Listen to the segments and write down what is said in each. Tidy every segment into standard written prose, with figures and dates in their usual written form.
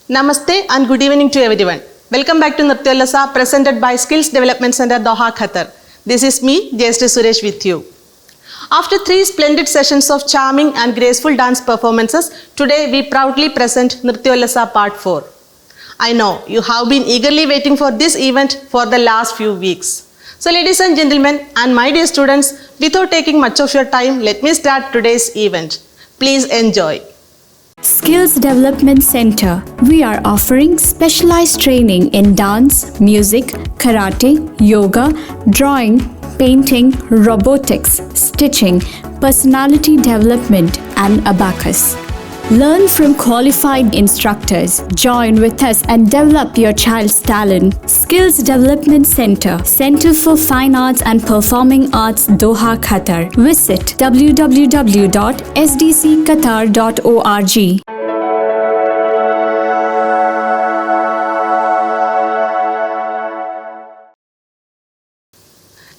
Namaste and good evening to everyone. Welcome back to Nrityolasa presented by Skills Development Center, Doha, Qatar. This is me, Jayashree Suresh with you. After 3 splendid sessions of charming and graceful dance performances, today we proudly present Nrityolasa Part 4. I know you have been eagerly waiting for this event for the last few weeks. So ladies and gentlemen and my dear students, without taking much of your time, let me start today's event. Please enjoy. Skills Development Center. We are offering specialized training in dance, music, karate, yoga, drawing, painting, robotics, stitching, personality development, and abacus. Learn from qualified instructors. Join with us and develop your child's talent. Skills Development Center, Center for Fine Arts and Performing Arts, Doha, Qatar. Visit www.sdcqatar.org.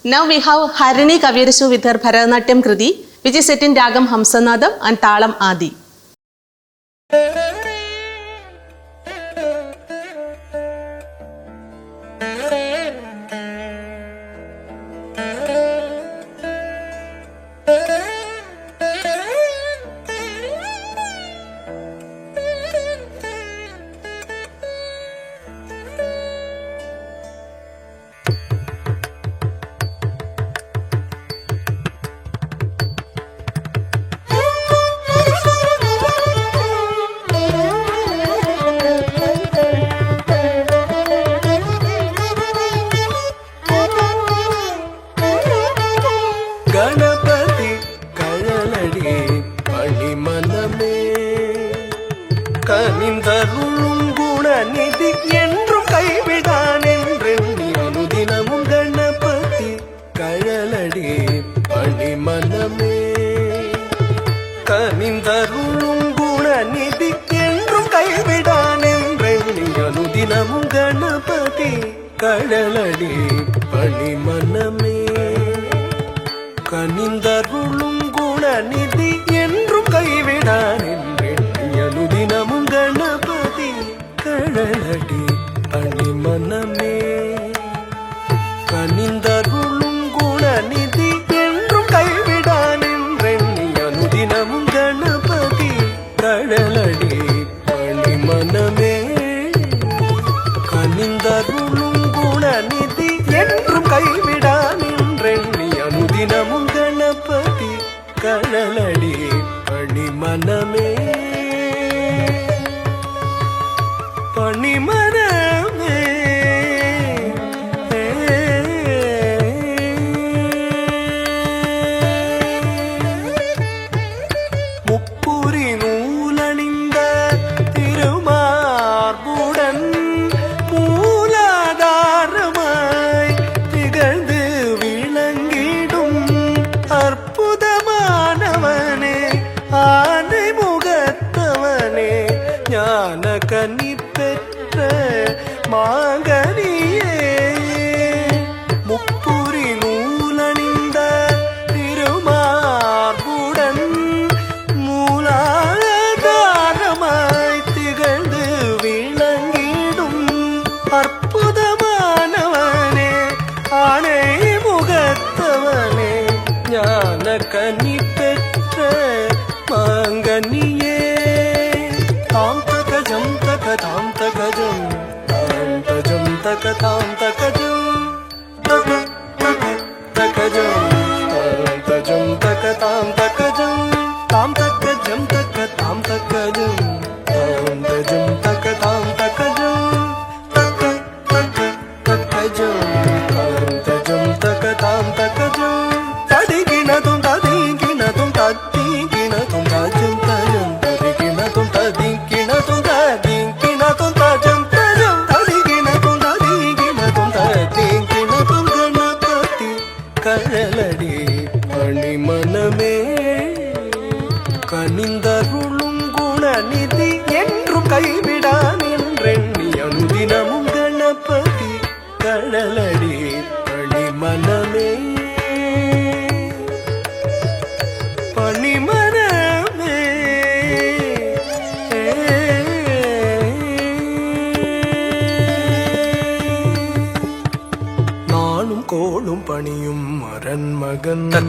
Now we have Harini Kavirasu with her Bharatanatyam Kriti, which is set in Ragam Hamsanadam and Talam Adi.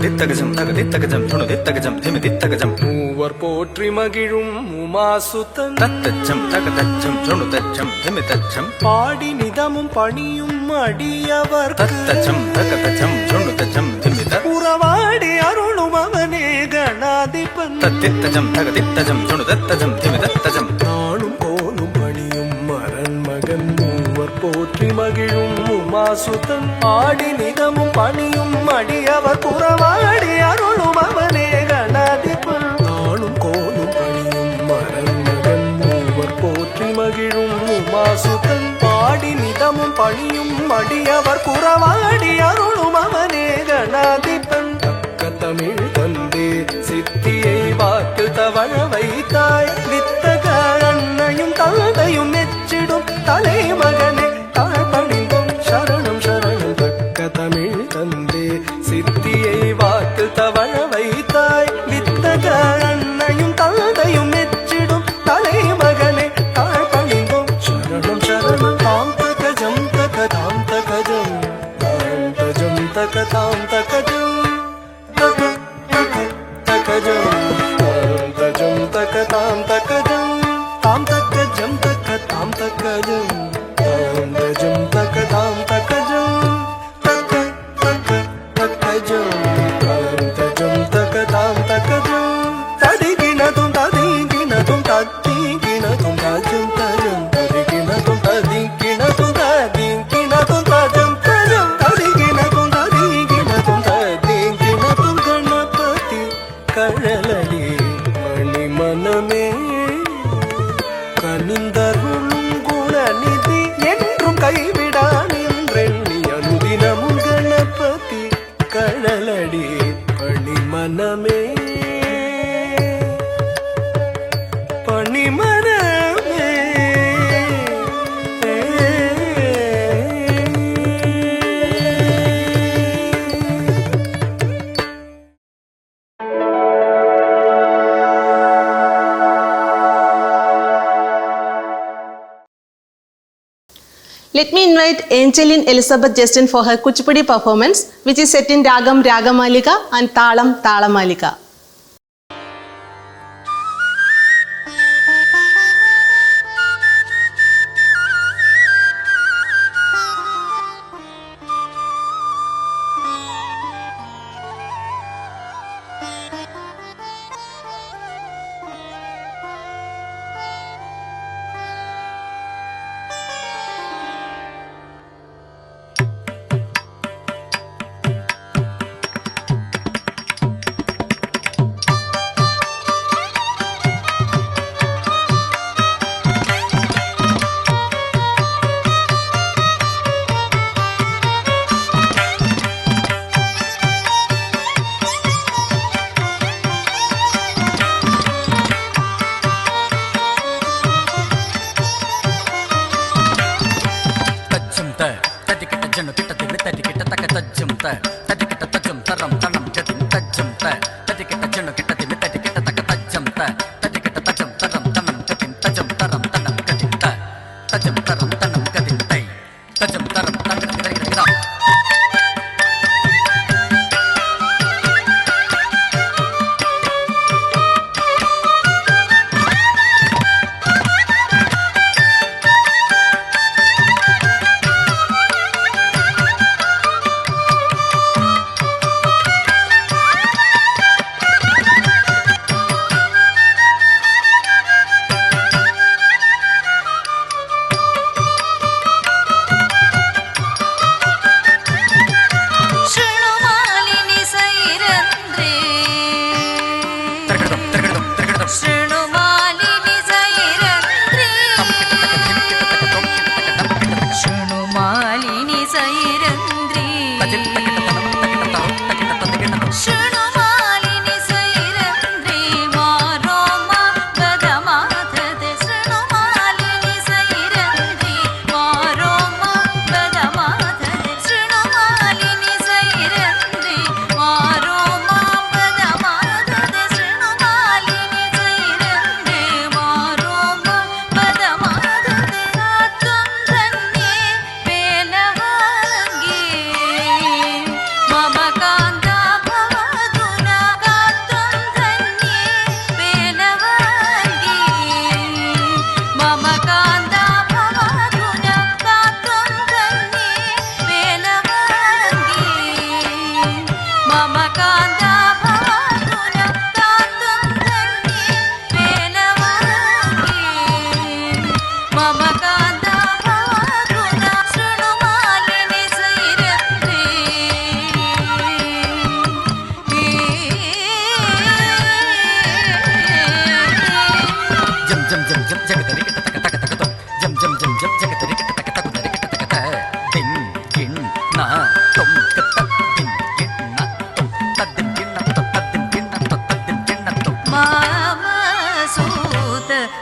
தித்தகஜம் தக தித்தகஜம் துணு தித்தகஜம் திமி தித்தகஜம் மூவர் போற்றி மகிழும் உமாசுதன் தத்தச்சம் தக தச்சம் துணு தச்சம் திமி தச்சம் பாடி நிதமும் பணியும் அடியவர் தத்தச்சம் தக தச்சம் துணு தச்சம் திமி உறவாடி அருளும் அவனே கணாதிபன் தத்தித்தஜம் தக தித்தஜம் துணு தத்தஜம் திமி தத்தஜம் நாளும் கோலும் பணியும் மரன் மகன் மூவர் போற்றி மகிழும் உமாசுதன் ஆடி நிதமும் பணியும் அடியவர் புறவாடி அருளும் அவனே கணாதிபன் நாளும் கோலும் பணியும் மரன் மகன் மூவர் போற்றி மகிழும் உமாசுதன் ஆடி நிதமும் பணியும் அடியவர் புறவாடி அருளும் அவனே கணாதிபன் தமிழ் தந்தே சித்தியை வாக்கு தவழ வைத்தாய் வித்தக அன்னையும் தந்தையும் மெச்சிடும் தலைமகனே தாழ்பணிந்தும் சரணம் சரணம் தக்க தமிழ் தந்தே சித்தியை வாக்கு தவழ வைத்தாய் வித்தக அன்னையும் தந்தையும் மெச்சிடும் தலைமகனே தாழ்பணிந்தும் சரணம் சரணம் தாம் தகஜம் தக தாம் தகஜம் தாம் தஜம் தக தாம் தகஜம் தாம் தக்கஜம் தாம் தக்கஜம் தக்க தாம் தக்கஜம் தாம் தஜம் தக்க தாம் தக்கஜம் தக்க தக்க தக்கஜம் தாம் தஜம் தக்க தாம் தக்கஜம் ததிகினதும் ததிகினதும் ததிகினதும் தஜம் தஜம் ததிகினதும் ததிகினதும் ததிகினதும் தஜம் தஜம் ததிகினதும் ததிகினதும் ததிகினதும் கணபதி கழலடி மனமே கனிந்தருளும் குணநிதி என்றும் கைவிடான் என்றெண்ணி அனுதினமும் Ganapathi கழலடி பணிமனமே பணிமனமே Let me invite Angeline Elizabeth Justin for her Kuchipudi performance, which is set in Ragam Ragamalika and Talam Talamalika.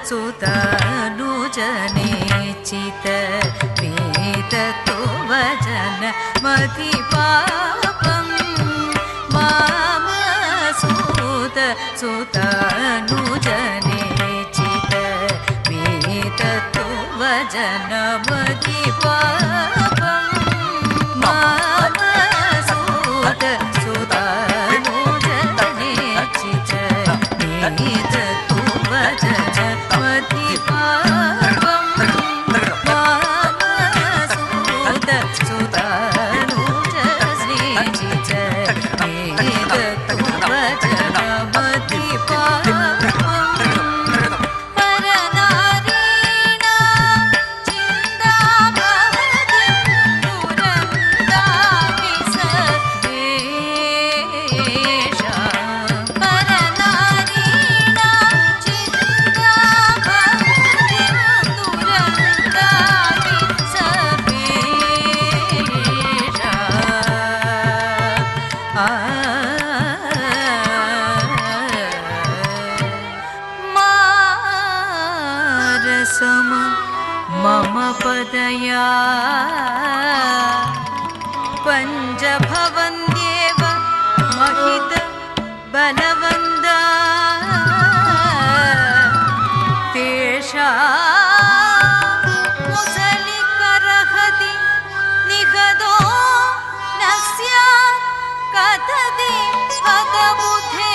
सुतानुजनेचित वेदतो वचन मतिपापं माम सुतानुजनेचित वेदतो वचन मतिपापं माम सुतानुजनेचित वेदतो वचन मतिपापं माम सुतानुजनेचित वेदतो वचन मतिपापं मम पदया पञ्चभवन्त्येव महित बलवन्दा तेषा मुसलिकरहति निगदो न स्यात् कथति भगबुधे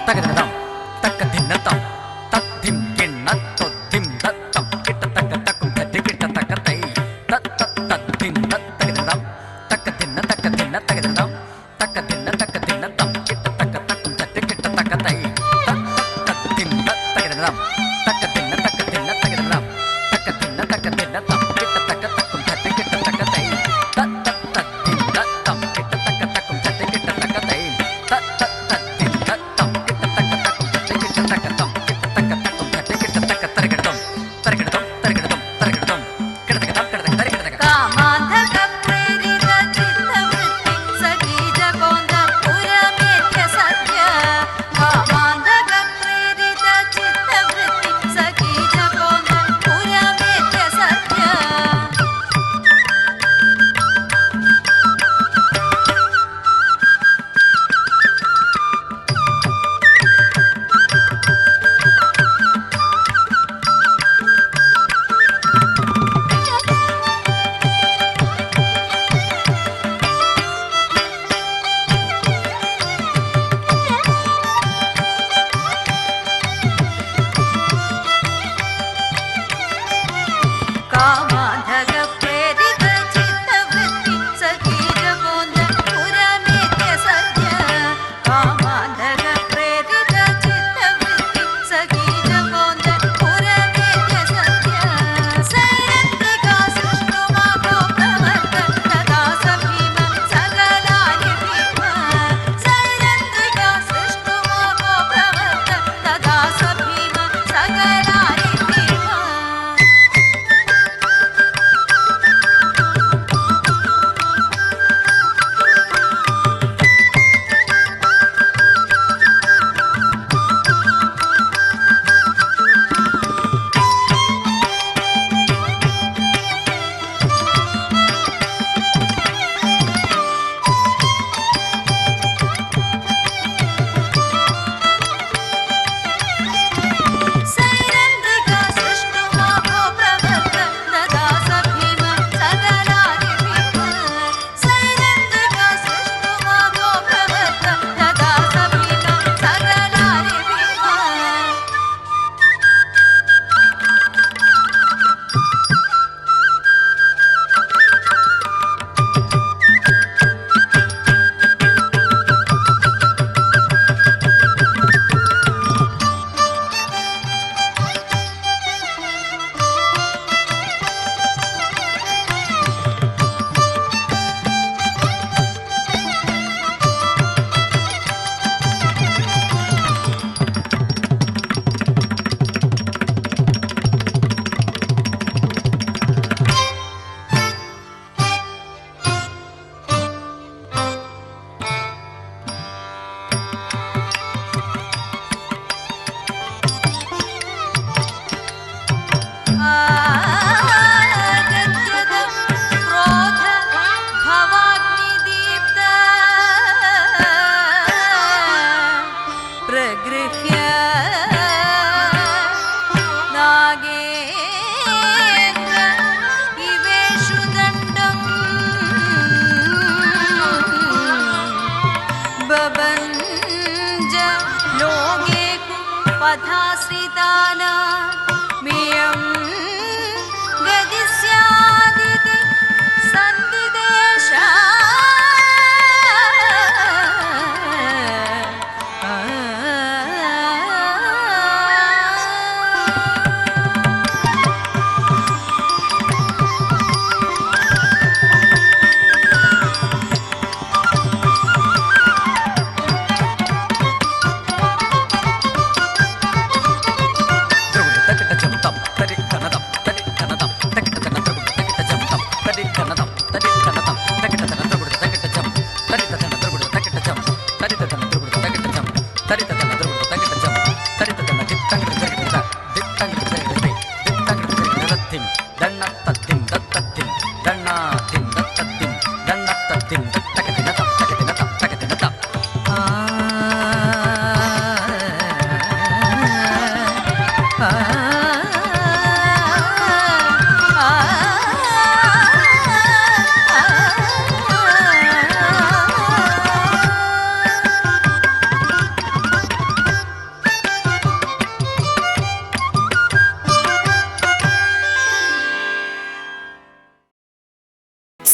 तगदम तक्कदिन्नतम तद्धिं किन्नत्तो धिं दत्तं किट्टतक्कतक्कुं तद्दिकिट्टतक्कतै तत्तत्तद्धिं तत्तगदम तक्कदिन्न तक्कदिन्न तगदम तक्कदिन्न तक्कदिन्नतम किट्टतक्कतक्कुं तद्दिकिट्टतक्कतै तत्तत्तद्धिं तत्तगदम तक्कदिन्न तक्कदिन्न तगदम तक्कदिन्न तक्कदिन्नतम किट्टतक्कतक्कुं तद्दिकिट्टतक्कतै तत्तत्तद्धिं दत्तं किट्टतक्कतक्कुं तद्दिकिट्टतक्कतै तत्तत्तद्धिं दत्तं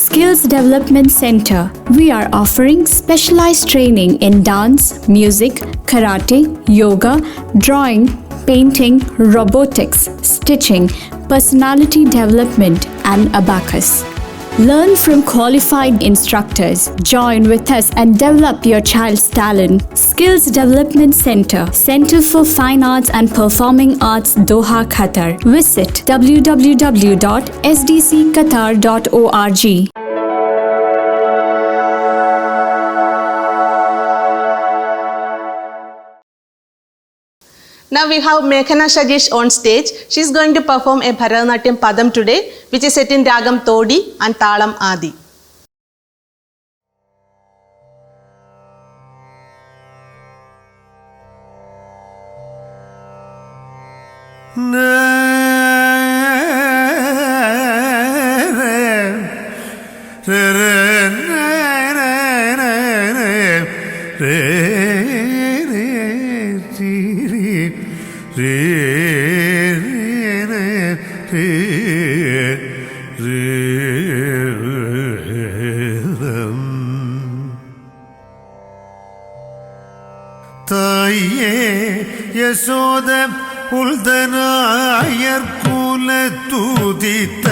Skills Development Center. We are offering specialized training in dance, music, karate, yoga, drawing, painting, robotics, stitching, personality development, and abacus. Learn from qualified instructors. Join with us and develop your child's talent. Skills Development Center, Center for Fine Arts and Performing Arts, Doha, Qatar. Visit www.sdcqatar.org. Now we have Meghana Shajish on stage. She is going to perform a Bharatanatyam Padam today, which is set in Ragam Todi and Talam Adi. தாயே யசோத உள்தனாயர் குல துதித்த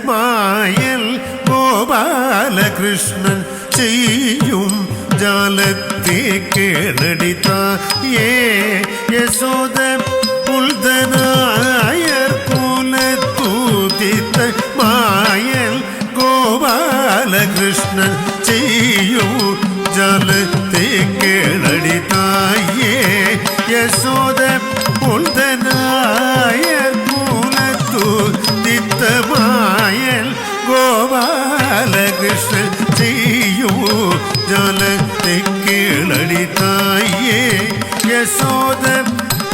மாயல் கோபாலகிருஷ்ணன் செய்யும் ஜாலத்தே கேளடி தாயே யசோத உள்தனாயர் குல துதித்த மாயல் கோபாலகிருஷ்ணன் செய்யும் ஜாலத்தே கேளடி தாயே யசோத உள்தனாயர் குலத்து தித்தமாயல் கோபாலகிருஷ்ணன் செய்யும் ஜாலத்தை கேளடி தாயே யசோத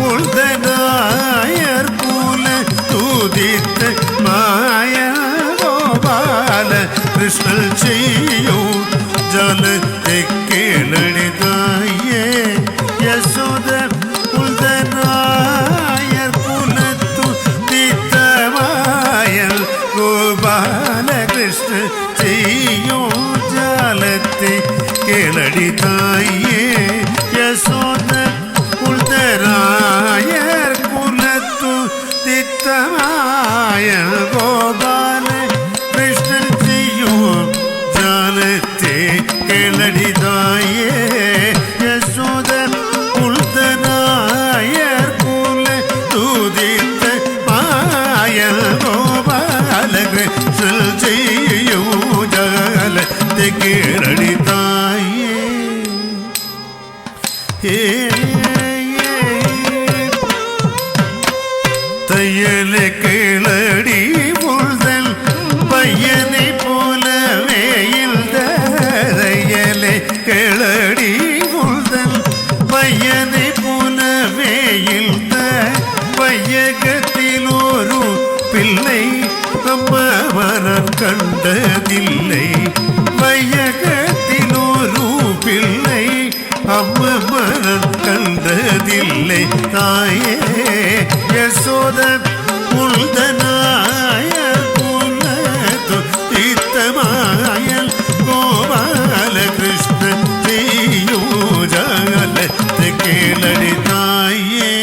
உள்தனாயர் குலத்து தித்தமாயல் கோபாலகிருஷ்ணன் செய்யும் ஜாலத்தை கேளடி தாயே யசோத உள்தனாயர் குலத்து தித்தமாயல் கோபாலகிருஷ்ணன் செய்யும் ஜாலத்தை கேளடி தாயே யசோத உள்தனாயர் குலத்து தித்தமாயல் கோபாலகிருஷ்ணன் செய்யும் ஜாலத்தை கேளடி தாயே யசோத உள்தனாயர் குலத்து தித்தமாயல் கோபாலகிருஷ்ணன் செய்யும் ஜாலத்தை கேளடி தாயே தையலை கேளடி உள்தல் பையனை போலவே தையலை கேளடி உள்தல் பையனை போலவே வையகத்தில் ஒரு பிள்ளை அம்மா மனம் கண்டதில்லை வையகத்தில் ஒரு பிள்ளை அம்மா மனம் கண்டதில்லை தாயே யசோத உள்தனாயர் குலத்து தித்தமாயல் கோபாலகிருஷ்ணன் செய்யும் ஜாலத்தை கேளடி தாயே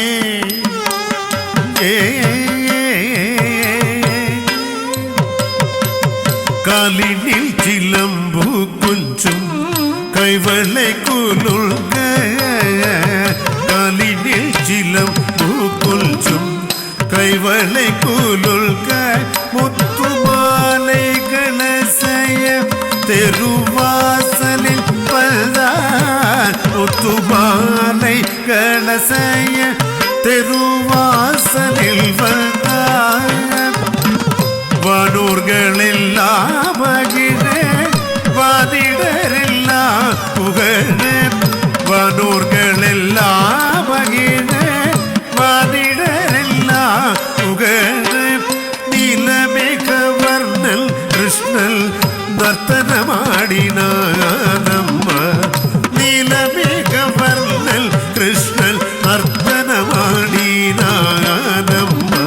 காலினில் சிலம்பு கொஞ்சம் கைவளை குலுங்க காலினில் சிலம்பு கொஞ்சம் கைவளை குலுங்க முத்து மாலைகள செய்ய தெருவாசலில் பல்தான் முத்து மாலைகள செய்ய தெருவாசலில் வந்தான் வானோர்கள் எல்லாம் மகிழ வாதிடரெல்லாம் புகழ வானோர்கள் எல்லாம் மகிழ வாதிடரெல்லாம் புகழ நீலமேகவர்ணல் கிருஷ்ணல் நர்த்தனமாடினாதம்மா நீலமேகவர்ணல் கிருஷ்ணல் நர்த்தனமாடினாதம்மா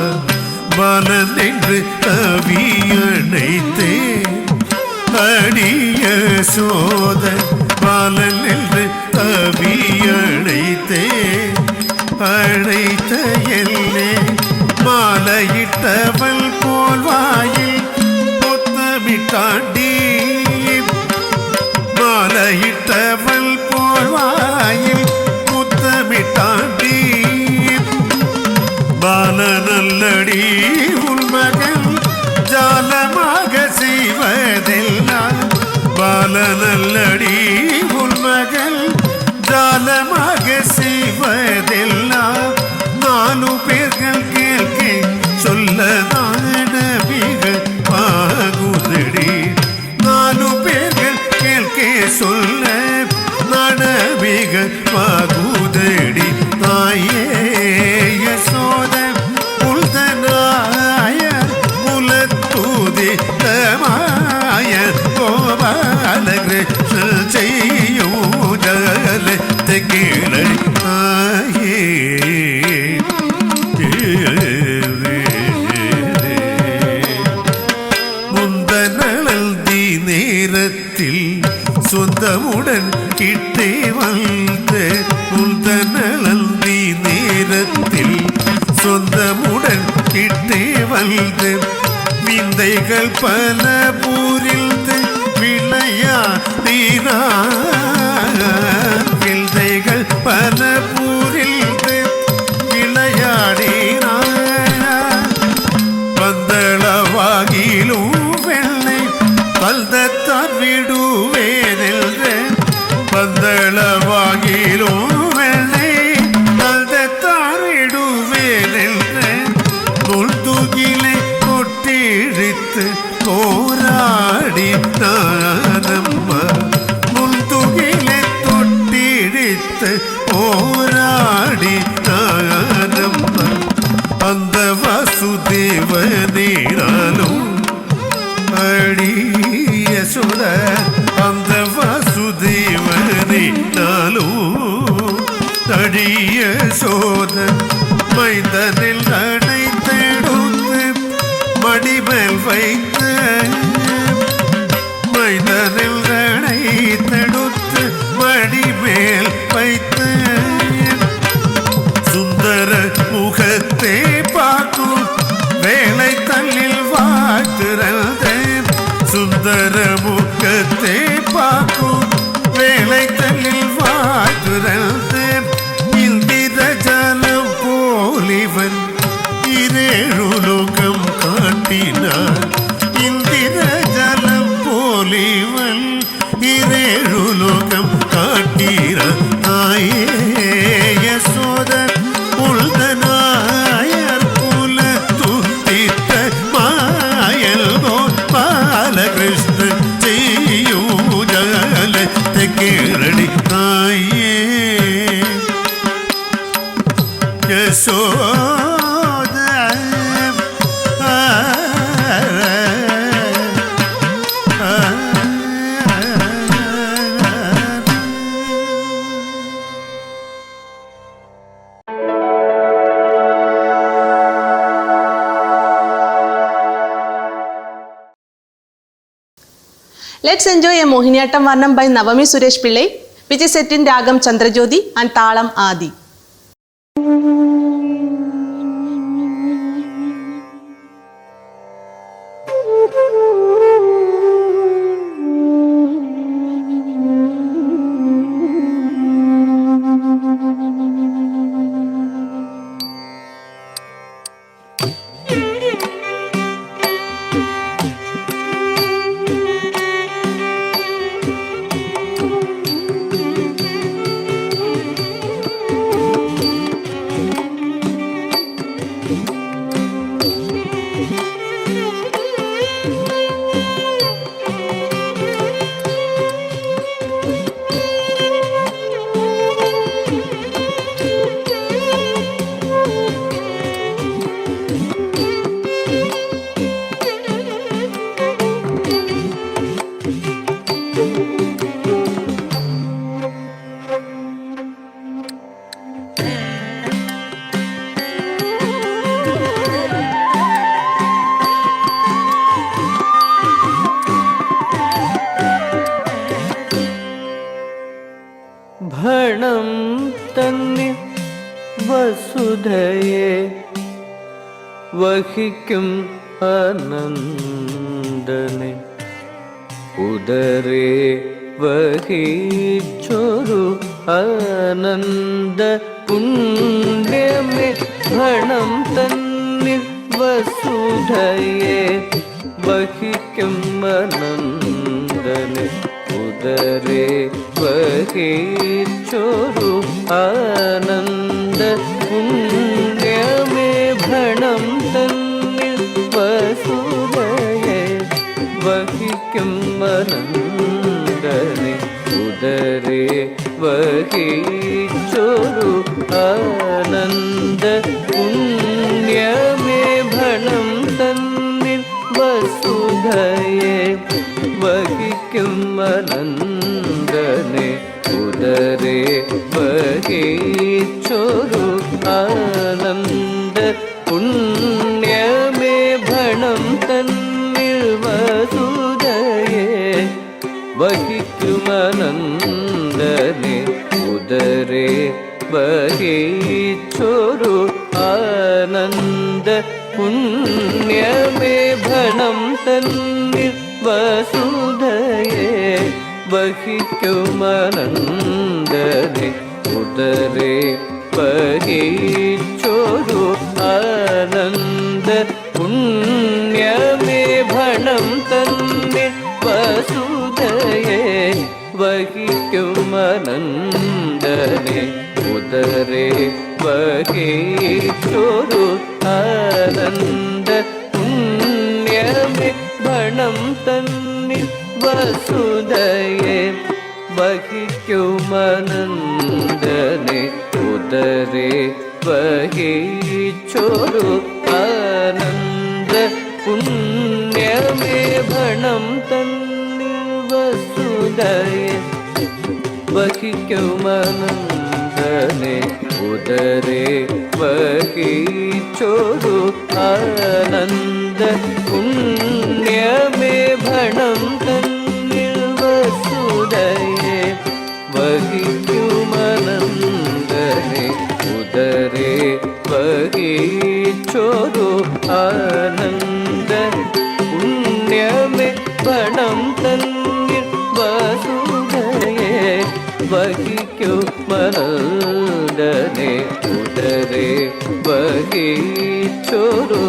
பாலன் என்று அவியணைத்தே அடிய சோத பாலன் என்று அவியழைத்தே அழைத்த எல்லே மாலையிட்டவள் போல் வாயில் முத்தமிட்டாண்டி மாலையிட்டவள் போல் வாயில் முத்தமிட்டாண்டி பால நல்லடி உள்மகன் ஜாலமாக செய்வதெல்லாம் பால நல்லடி உள்மகன் ஜாலமாக செய்வதெல்லாம் 4 பேர்கள் கேள்வி சொல்ல நபிகள் பாகுதடி 4 பேர்கள் கேள்வி சொல்ல நபிகள் பாகுதடி தாயே யசோத புல்தனாய குலத்தூதி தமாய கோபால கிருஷ்ண செய்யூஜல தெகிழடி தாயே முந்தனழந்தி நேரத்தில் சொந்தமுடன் கிட்டே வந்து முந்தனழந்தி நேரத்தில் சொந்தமுடன் கிட்டே வந்து விந்தைகள் பல பூரில் விளையாடினா விந்தைகள் பல பூரில் விளையாடினா பந்தளவாகிலும் வெள்ளை பல்தத்தான் விடுவேனென்று பந்தளவாகிலும் வெள்ளை பல்தத்தான் விடுவேனென்று முள்துகிலை கொட்டிழித்து போராடி நானம்மா முள்துகிலை தொட்டிழித்து போராடி நானம்மா அந்த வாசுதேவனேனாலும் அடிய சுத அந்த வாசுதேவனேனாலும் அடிய சோத மைந்தனில் அடைத்தெடுத்து மடிமேல் வைத்து மைந்தனில் அடைத்தெடுத்து மடிமேல் வைத்து சுந்தர முகத்தே பார்க்கும் வேலை தள்ளில் வாழ்த்துறேன் சுந்தர முகத்தே பார்க்கும் வேலை தள்ளில் வாழ்த்துறேன் இந்திர ஜலம் போலிவன் இரேழுலோகம் காட்டினான் இந்திர ஜலம் போலிவன் இரேழுலோகம் காட்டினான் தாயே யசோத உள்தனாயர் குல துத்தித்த மாயல் பாலகிருஷ்ண செய்யூஜல தெக்கிரடி தாயே Yashoda Let's enjoy a Mohiniyattam Varnam by Navami Suresh Pillai, which is set in Ragam Chandrajyoti and Talam Adi. വസുധയെ വഹിക്കും അനന്തനെ ഉദരേ വഹിച്ചൊരു ആനന്ദ പുണ്യമേ ഭണം തന്നിൽ വസുധയെ വഹിക്കും അനന്തനെ ഉദരേ വഹിച്ചൊരു ആനന്ദ പുണ്യമേ ഭണം തന്നിൽ വസുധയെ വഹിക്കും അനന്തനെ ഉദരേ വഹിച്ചൊരു ആനന്ദ പുണ്യമേ ഭണം തന്നിൽ വസുധയെ വഹിക്കും അനന്തനെ ഉദരേ വഹിച്ചൊരു ആനന്ദ പുണ്യമേ ഭണം തന്നിൽ വസുധയെ വഹിക്കും അനന്തനെ ഉദരേ വഹിച്ചൊരു ആനന്ദ പുണ്യമേ ഭണം തന്നിൽ വസുധയെ വഹിക്കും അനന്തനെ ഉദരേ വഹിച്ചൊരു ആനന്ദ പുണ്യമേ ഭണം തന്നിൽ വസുധയെ വഹിക്കും അനന്തനെ ഉദരേ വഹിച്ചൊരു ആനന്ദ പുണ്യമേ ഭണം തന്നിൽ വസുധയെ വഹിക്കും അനന്തനെ ഉദരേ വഹിച്ചൊരു ആനന്ദ പുണ്യമേ ഭണം തന്നിൽ വസുധയെ വഹിക്കും അനന്തനെ ഉദരേ വഹിച്ചൊരു ആനന്ദ പുണ്യമേ ഭണം തന്നിൽ വസുധയെ വഹിക്കും അനന്തനെ ഉദരേ വഹിച്ചൊരു ആനന്ദ പുണ്യമേ ഭണം തന്നിൽ വസുധയെ വഹിക്കും അനന്തനെ ഉദരേ വഹിച്ചൊരു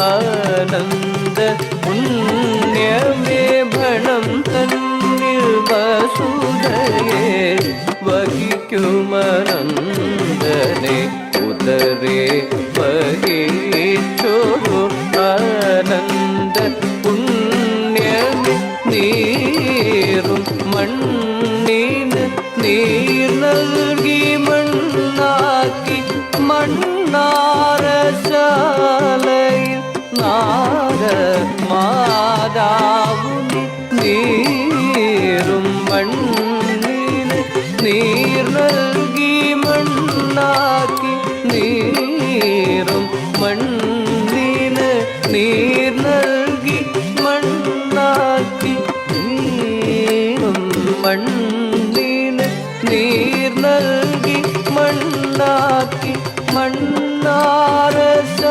ആനന്ദ പുണ്യമേ ഭണം തന്നിൽ വസുധയെ വഹിക്കും അനന്തനെ ഉദരേ വഹിച്ചൊരു ആനന്ദ പുണ്യമേ നീറും മണ്ണിന് നീർ നൽകി മണ്ണാക്കി മണ്ണാരശാലയിൽ നാഗമാതാവുനി നീറും മണ്ണിന് നീർ നൽകി മണ്ണാക്കി നീറും മണ്ണിന് നീർ നൽകി മണ്ണാക്കി നീറും മണ്ണിന് നീർ നൽകി മണ്ണാക്കി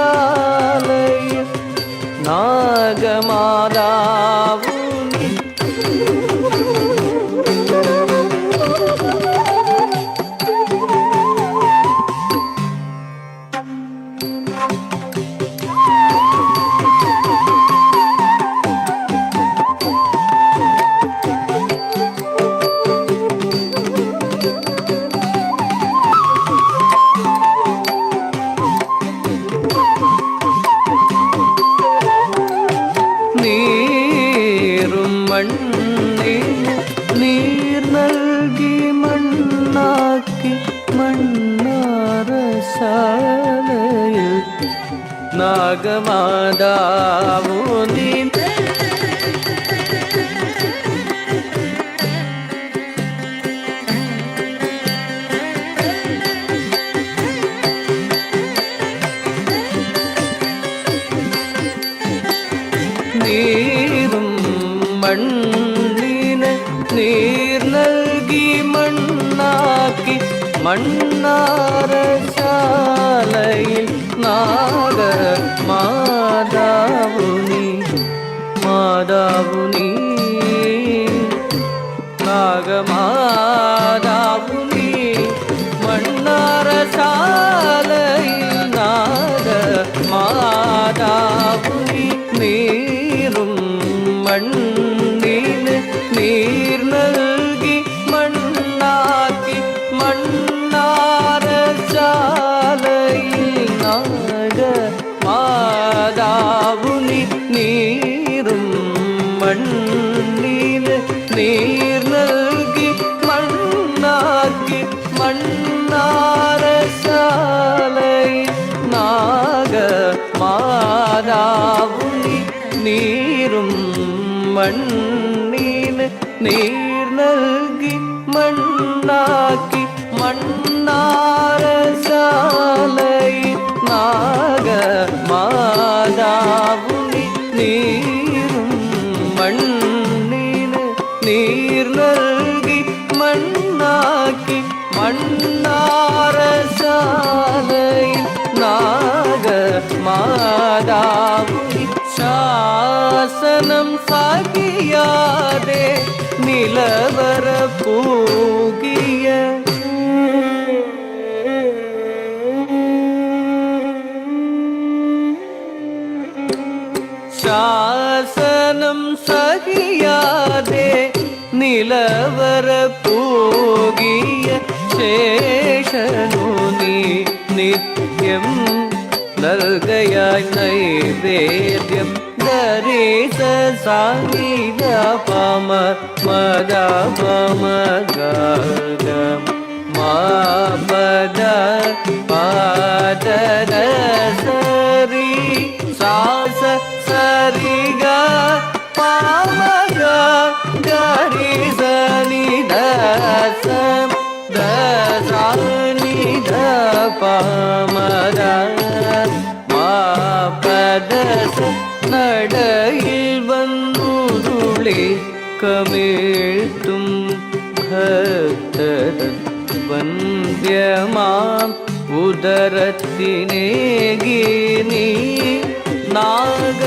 മണ്ണാരശാലയിൽ നാഗമാതാവുനി നീറും മണ്ണിന് നീർ നൽകി മണ്ണാക്കി മണ്ണാരശാലയിൽ നാഗമാതാവോ നീ നീറും മണ്ണിന് നീർ നൽകി മണ്ണാക്കി മണ്ണാരശാലയിൽ നാഗമാതാവുനി മാതാവുനി നാഗമാതാവുനി മണ്ണാറശാലയിൽ നാഗമാതാവുനി നീറും മണ്ണിന് നീർ നൽകി മണ്ണാക്കി മണ്ണാറശാലയിൽ നാഗമാതാവുനി നീറും മണ്ണിന് നീർ നൽകി മണ്ണാക്കി മണ്ണാറശാലയിൽ നാഗമാതാവുനി നീറും മണ്ണിന് നീർ നൽകി മണ്ണാക്കി മണ്ണാറശാലയിൽ നാഗമാതാവുനി നീറും മണ്ണിന് നീർ നൽകി മണ്ണാക്കി മണ്ണാറശാലയിൽ നാഗമാതാവുനി ശാസനം സാകിയാതെ നിലവറ പൂകിയ ശാസനം സഹിയാതെ നിലവറ പൂകിയ ശേഷനു നീ നിത്യം നൽകയായി നൈവേദ്യം ദരീസ സാഗീത പമ മദ പമ ഗം മാപദ പാദര സരി സാസ സരി ഗ പാമഗ ഗരി സനി ദസ ദസാനി ധ പാമദ മാപദസ നടയിൽ വന്നുരുളി കമേഴ്ത്തും ഭക്തരൻ വന്ദ്യമാം ഉദരത്തിനേകിനി നാഗ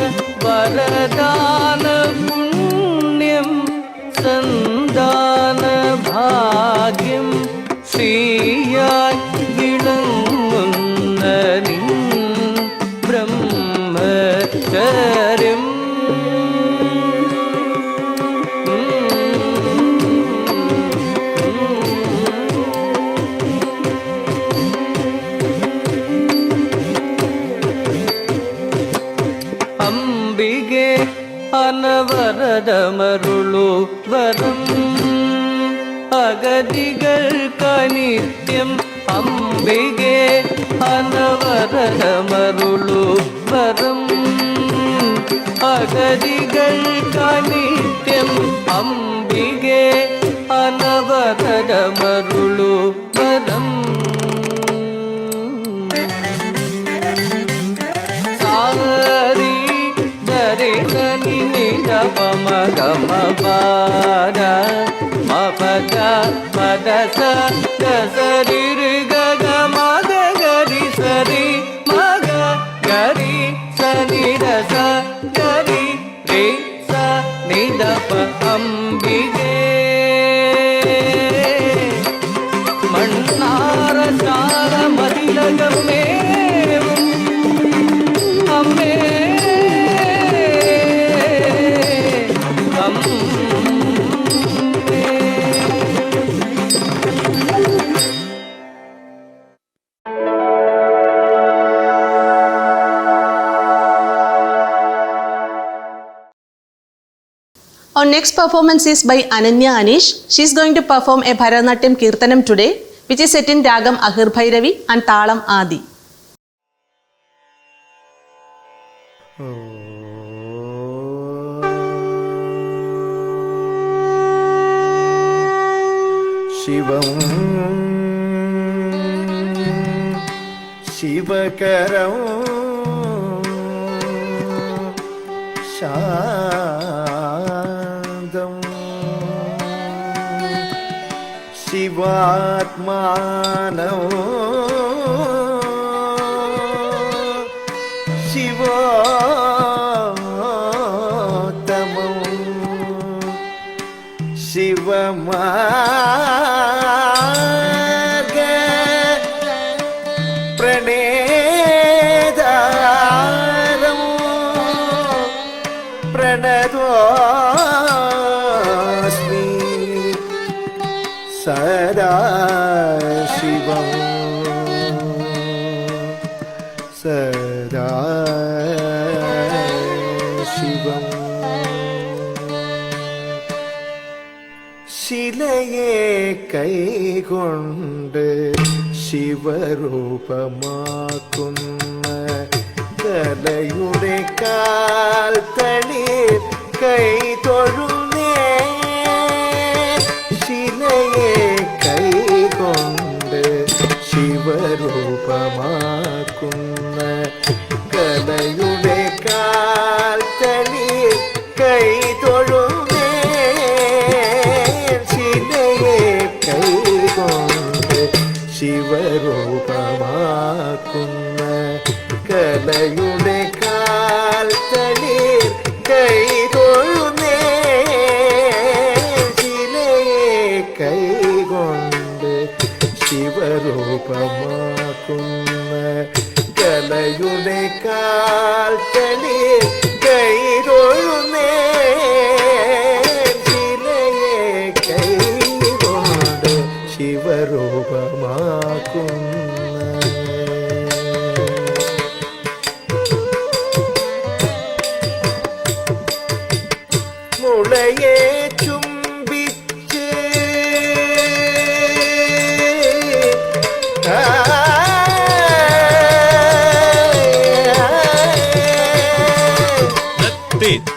വരദാന പുണ്യം സന്താന ഭാഗ്യം ശ്രീയായി വിളങ്ങുന്ന നിൻ ബ്രഹ്മചര്യം അംബികെ അനവരതമരുളു വരം അഗതികൾക്കനിത്യം അംബികെ അനവരതമരുളു വരം അഗതികൾക്കനിത്യം അംബികെ അനവരതമരുളു വരം സാരി ദരി സനി നിധ പമ ഗമ പാദ മപദ പദ സ ഗരി രി ഗ ഗ മഗ ഗരി സരി മഗ ഗരി സനി ര സ ഗരി രി സ നിധ പ അംബികേ മണ്ണാറശാല മതിലകമേവും അമ്മേ Our next performance is by Ananya Anish. She is going to perform a Bharatanatyam Kirtanam today, which is set in Ragam Ahir Bhairavi and Talam Adi. ശിവം ശിവകരം ശാന്തം ശിവാത്മാനം ശിവമാർഗ പ്രണേതാരം പ്രണതോസ്മി സദാ ശിവം സദാ ശിവം ശിലയെ കൈകൊണ്ട് ശിവരൂപമാക്കുന്ന കലയുടെ കാൽ തളിർ കൈ തൊഴുന്നേ ശിലയെ കൈകൊണ്ട് ശിവരൂപമാക്കുന്ന കലയുടെ കാൽ തളിർ കൈ തൊഴുന്നേ ശിലയെ കൈകൊണ്ട് ശിവരൂപമാക്കുന്ന കലയുടെ കാൽ തളിർ കൈ തൊഴുന്നേ ശിലയെ കൈകൊണ്ട് ശിവരൂപമാക്കുന്ന കലയുടെ കാൽ തളിർ കൈ തൊഴുന്നേ ശിലയെ കൈകൊണ്ട് ശിവരൂപമാക്കുന്ന മുളയെ ചുംബിച്ച്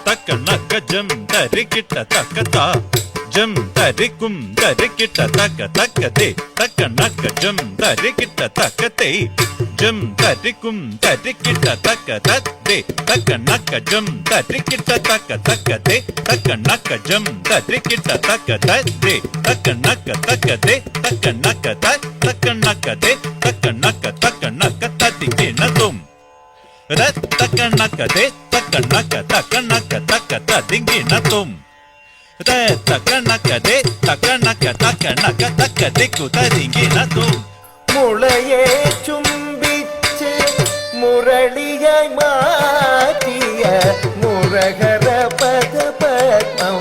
തക്കണക്ക ജം തരികിട്ട തക്കത്ത ജം തരിക്കും തരികിട്ട തക്ക തക്കതേ തക്കണക്ക ജം തരികിട്ട തക്കതേ ജം തരിക്കും തരികിട്ട തക്ക തത്തേ തക്കണക്ക ജം തരികിട്ട തക്ക തക്കതേ തക്കണക്ക ജം തരികിട്ട തക്ക തത്തേ തക്കണക്ക തക്കതേ തക്കണക്ക തക്കണക്കതേ തക്കണക്ക തക്കണക്ക തത്തിക്കിണതും തക്കണക്കതേ തക്കണക്ക തക്കണക്ക തക്ക തതിങ്കിണതും തക്കണക്കതേ തക്കണക്ക തക്കണക്ക തക്ക ദിക്കു തതിങ്കിണതും മുളയെ ചുംബിച്ച് മുരളിയായി മാറ്റിയ മുരഹര പദപത്മം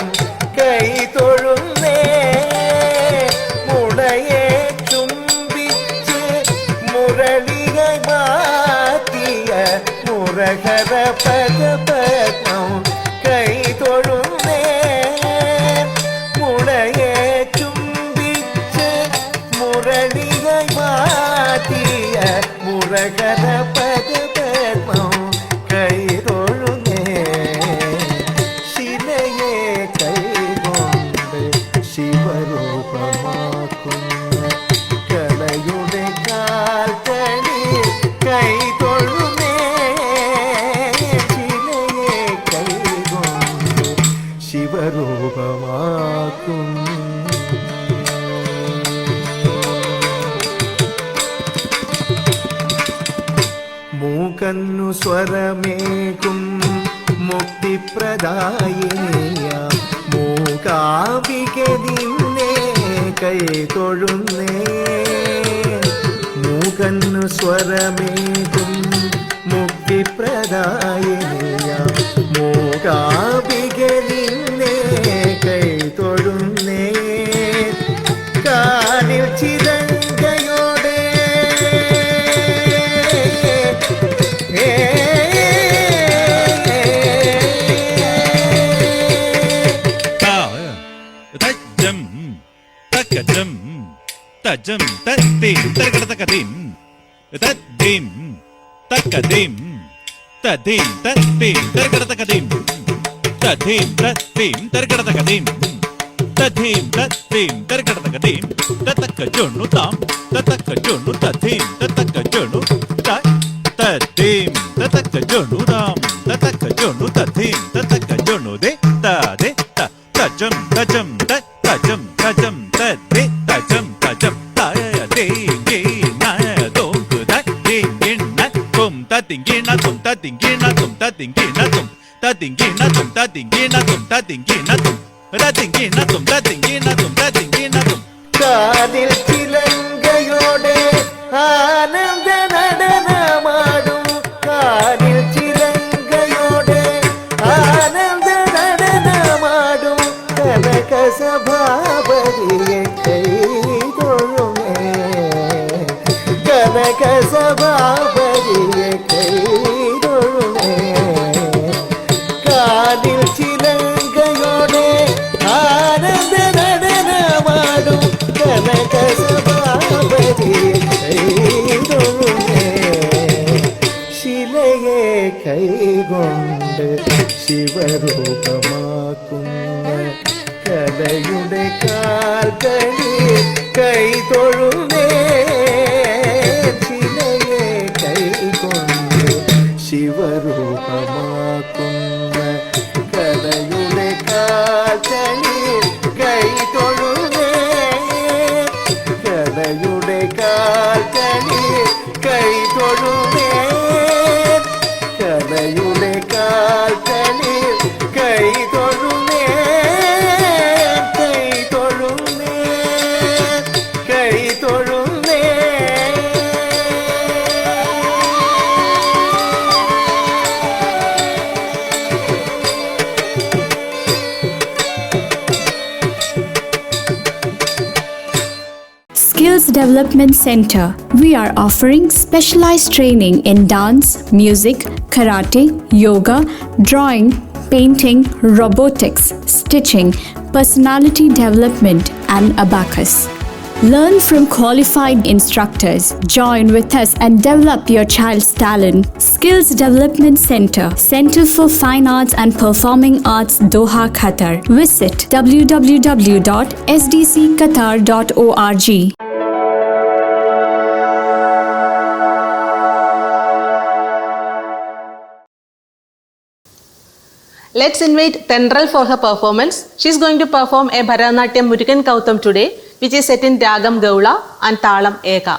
കൈ തൊഴുന്നേ മുളയെ ചുംബിച്ച് മുരളിയായി മാറ്റിയ മുരഹര പദപത്മം കൈ തൊഴുന്നേ മുളയെ ചുംബിച്ച് മുരളിയായി മാറ്റിയ മുരഹര പദപത്മം കൈ തൊഴുന്നേ ശിലയെ കൈകൊണ്ട് ശിവരൂപമാക്കുന്ന കലയുടെ കാൽ തളിർ കൈ തൊഴുന്നേ ശിലയെ കൈകൊണ്ട് ശിവരൂപമാക്കുന്ന മൂകന്നു സ്വരമേകും മുക്തിപ്രദായിനിയ മൂകാംബികെ നിന്നെ കൈ തൊഴുന്നേ മൂകന്നു സ്വരമേകും മുക്തിപ്രദായിനിയ മൂകാംബികെ നിന്നെ കൈ തൊഴുന്നേ കാലിൽ ചിരങ്കയോടെ തജ്ജം തക്കജം തജം തത്തീം തർക്കടതകതീം തദ്ദീം തക്കദീം തദീം തത്തീം തർക്കടതകതീം തദീം തത്തീം തർക്കടതകതീം തദീം തത്തീം തർക്കടതകതീം തതക്ക ജൊണ്ണു താം തതക്ക ജൊണ്ണു തദീം തതക്ക ജൊണ്ണു തദീം തതക്ക ജൊണ്ണു താം തതക്ക ജൊണ്ണു തദീം തതക്ക ജൊണ്ണു ദേ തദേ തജം തജം തജം തജം തദേ തജം തജം തായ ദേ ഗേ നായ ദോങ്കു തദിങ്കിണ തും തദിങ്കിണ തും തദിങ്കിണ തും തദിങ്കിണ തും തദിങ്കിണ തും തദിങ്കിണ തും തദിങ്കിണ തും ரதிங்கிணதும் ரதிங்கிணதும் ரதிங்கிணதும் காதில் சிலங்கையோடு ஆனந்த நடனமாடும் காதில் சிலங்கையோடு ஆனந்த நடனமாடும் கனக சபாபதியை கை தொழுமே கனக சபாபதியை கை தொழுமே காதில் சிலங்கையோடு ஆனந்த நடனமாடும் கனக சபாபதியை கை தொழுமே சிலையே கை கொண்டு சிவரூபமாக்கும் கலையுடை கால்களில் கை தொழுமே சிலையே கை கொண்டு சிவரூபமாக்கும் கலையுடை கால்களில் கை தொழுமே கலையுடை கால்களில் கை தொழுமே கலையுடை கால்களில் கை தொழுமே கை தொழுமே கை தொழுமே Skills Development Center. We are offering specialized training in dance, music, karate, yoga, drawing, painting, robotics, stitching, personality development, and abacus. Learn from qualified instructors. Join with us and develop your child's talent. Skills Development Center, Center for Fine Arts and Performing Arts, Doha, Qatar. Visit www.sdcqatar.org. Let's invite Tendral for her performance. She is going to perform a Bharatanatyam Murugan Kautam today, which is set in Ragam Gaula and Talam Eka.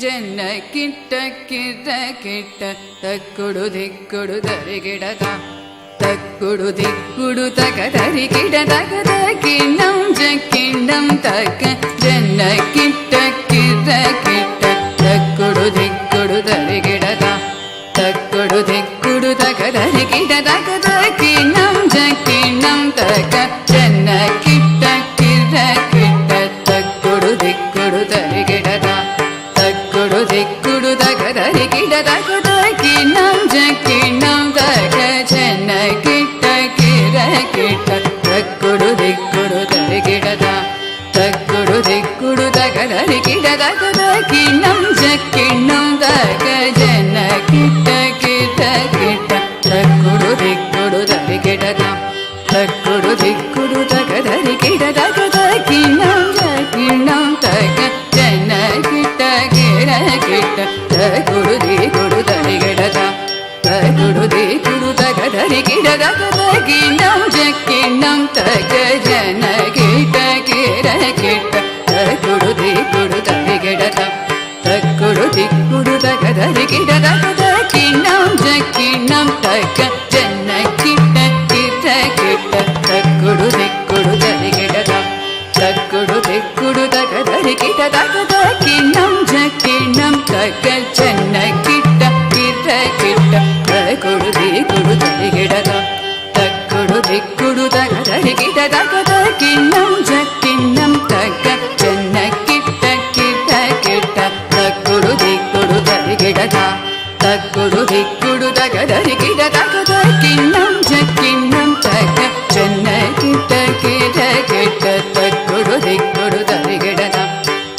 ಜನ್ನ ಕಿಟ್ಟ ಕಿಟ್ಟ ಕಿಟ್ಟ ತಕ್ಕುಡು ದಿಕ್ಕುಡು ದರಿಗಿಡದ ತಕ್ಕುಡು ದಿಕ್ಕುಡು ತಕ ದರಿಗಿಡದ ಕಿಣ್ಣಂ ಜಕ್ಕಿಣ್ಣಂ ತಕ್ಕ ಜನ್ನ ಕಿಟ್ಟ ಕಿಟ್ಟ ಕಿಟ್ಟ ತಕ್ಕುಡು ದಿಕ್ಕುಡು ದರಿಗಿಡದ ತಕ್ಕುಡು ದಿಕ್ಕುಡು ತಕ ದರಿಗಿಡದ ಕಿಣ್ಣಂ ಜಕ್ಕಿಣ್ಣಂ ತಕ್ಕ ಜನ್ನ ಕಿಟ್ಟ ಕಿಟ್ಟ ಕಿಟ್ಟ ತಕ್ಕುಡು ದಿಕ್ಕುಡು ದರಿಗಿಡದ ತಕ್ಕುಡು ದಿಕ್ಕುಡು ತಕ ದರಿಗಿಡದ ಕಿಣ್ಣಂ ಜಕ್ಕಿಣ್ಣಂ ತಕ ಜನ್ನ ಕಿಟ್ಟ ಕಿರ ಕಿಟ್ಟ ತಕ್ಕುಡು ದಿಕ್ಕುಡು ದರಿಗಿಡದ ತಕ್ಕುಡು ದಿಕ್ಕುಡು ತಕ ದರಿಗಿಡದ ಕಿಣ್ಣಂ ಜಕ್ಕಿಣ್ಣಂ ತಕ ಜನ್ನ ಕಿಟ್ಟ ಕಿರ ಕಿಟ್ಟ ತಕ್ಕುಡು ದಿಕ್ಕುಡು ದರಿಗಿಡದ ತಕ್ಕುಡು ದಿಕ್ಕುಡು ತಕ ದರಿಗಿಡದ ಕಿಣ್ಣಂ ಜಕ್ಕಿಣ್ಣಂ ತಕ ಜನ್ನ ಕಿಟ್ಟ ಕಿರ ಕಿಟ್ಟ ತಕ್ಕುಡು ದಿಕ್ಕುಡು ದರಿಗಿಡದ ತಕ್ಕುಡು ದಿಕ್ಕುಡು ತಕ ದರಿಗಿಡದ ಕಿಣ್ಣಂ ಜಕ್ಕಿಣ್ಣಂ ತಕ ಜನ್ನ ಕಿಟ್ಟ ಕಿರ ಕಿಟ್ಟ ತಕ್ಕುಡು ದಿಕ್ಕುಡು ದರಿಗಿಡದ ತಕ್ಕುಡು ದಿಕ್ಕುಡು ತಕ ದರಿಗಿಡದ ಕಿಣ್ಣಂ ಜಕ್ಕಿಣ್ಣಂ ತಕ ಜನ್ನ ಕಿಟ್ಟ ಕಿರ ಕಿಟ್ಟ ತಕ್ಕುಡು ದಿಕ್ಕುಡು ದರಿಗಿಡದ ತಕ್ಕುಡು ದಿಕ್ಕುಡು ತಕ ದರಿಗಿಡದ ಕಿಣ್ಣಂ ಜಕ್ಕಿಣ್ಣಂ ತಕ ಜನ್ನ ಕಿಟ್ಟ ಕಿರ ಕಿಟ್ಟ ತಕ್ಕುಡು ದಿಕ್ಕುಡು ದರಿಗಿಡದ ತಕ್ಕುಡು ದಿಕ್ಕುಡು ತಕ ದರಿಗಿಡದ ಕಿಣ್ಣಂ ಜಕ್ಕಿಣ್ಣಂ ತಕ ಜನ್ನ ಕಿಟ್ಟ ಕಿರ ಕಿಟ್ಟ ತಕ್ಕುಡು ದಿಕ್ಕುಡು ದರಿಗಿಡದ ತಕ್ಕುಡು ದಿಕ್ಕುಡು ತಕ ದರಿಗಿಡದ ಕಿಣ್ಣಂ ಜಕ್ಕಿಣ್ಣಂ ತಕ ಜನ್ನ ಕಿಟ್ಟ ಕಿರ ಕಿಟ್ಟ ತಕ್ಕುಡು ದಿಕ್ಕುಡು ದರಿಗಿಡದ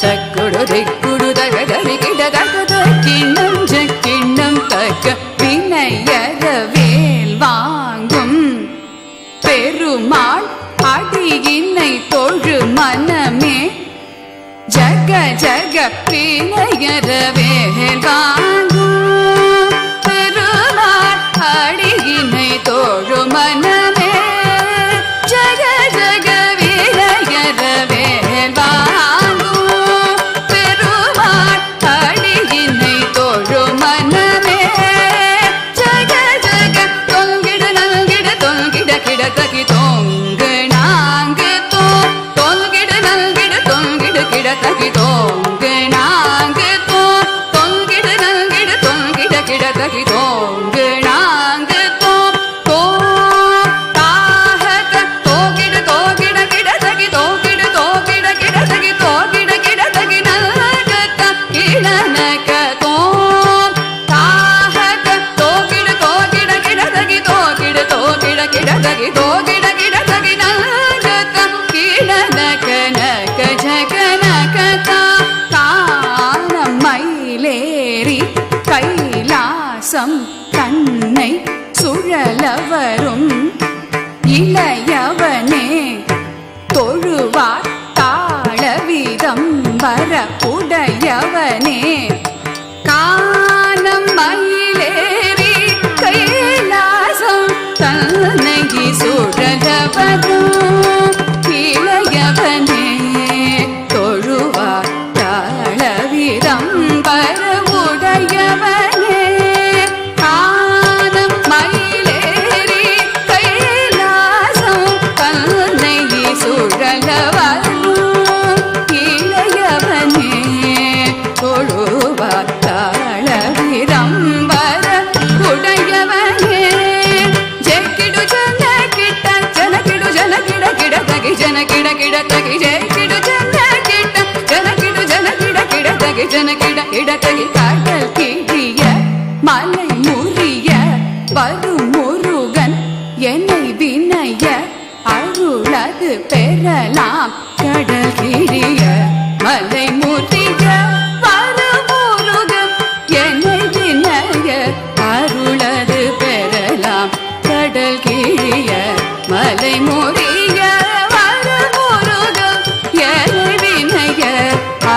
ತಕ್ಕುಡು ದಿಕ್ಕುಡು ತಕ ದರಿಗಿಡದ ಕಿಣ್ಣಂ ಜಕ್ಕಿಣ್ಣಂ ತಕ வினையற வேல் வாங்கும் பெரும் பெருமாள் அடியினை தொழு மனமே ஜக ஜக பிணையரவே வாங்கும் பெருமாள் அடியினை தொழு மனமே ஜக ஜக வினையரவே வாங்கும் பெருமாள் அடியினை தொழு மனமே ஜக ஜக தொங்கிடு நல்கிடு தொங்கிட கிடத்தகி தொங்கு நாங்கு தொங்கிடு நல்கிடு தொங்கிடு கிடத்தகி தொங்கு நாங்கு தொங்கிடு நல்கிடு தொங்கிட கிடத்தகி தொங்கு நாங்கு தாஹக தோகிடு தோகிட கிடத்தகி தோகிடு தோகிட கிடத்தகி தோகிட கிடத்தகி நல்கத கிடனக தாஹக தோகிடு தோகிட கிடத்தகி தோகிடு தோகிட கிடத்தகி தோகிட கிடத்தகி நல்கத கிடனக நக ஜகனக காணம் மயிலேறி கைலாசம் தன்னை சுழலவரும் இளையவனே தொழுவார் தாளவீதம் வர உடையவனே காணம் மயிலேறி கைலாசம் தன்னை சுழலவரும் இளையவனே தொழுவார் தாளவீதம் வர உடையவனே காணம் மயிலேறி கைலாசம் தன்னை சுழலவரும் இளையவனே தொழுவார் தாளவீதம் வர உடையவனே ஜெக்கிடு ஜனகிட்ட ஜனகிடு ஜனகிட கிடதகி ஜனகிட கிடதகி ஜெக்கிடு ஜனகிட்ட ஜனகிடு ஜனகிட கிடதகி ஜனகிட கிடதகி கடல் கிழிய மலை முறிய வரும் முருகன் என்னை வினைய அருளது பெறலாம் கடல் கிழிய மலை முறிய வரும் முருகன் என்னை வினைய அருளது பெறலாம் கடல் கிழிய மலை முறிய வரும் முருகன் என்னை வினைய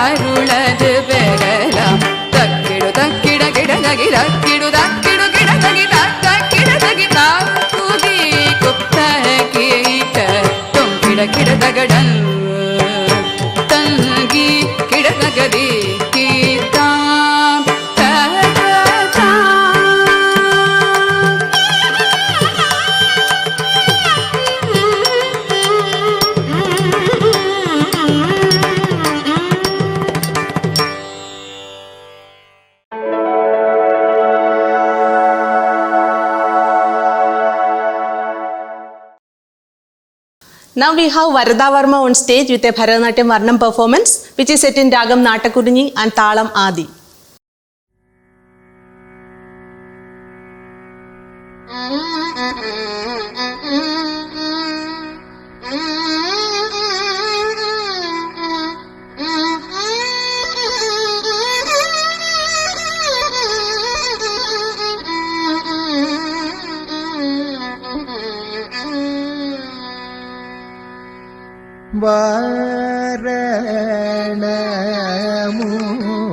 அருளது பெறலாம் தக்கிடு தக்கிட கிடதகி தக்கிடு தக்கிடு கிடதகி தக்கிடதகி தாக்குதி குப்த கீட்ட தொங்கிட கிடதகடன் தங்கி கிடதகதி கீதாம் தகதா Now we have Varada Varma on stage with a Bharatanatyam Varnam performance which is set in Ragam Natakudini and Talam Adi.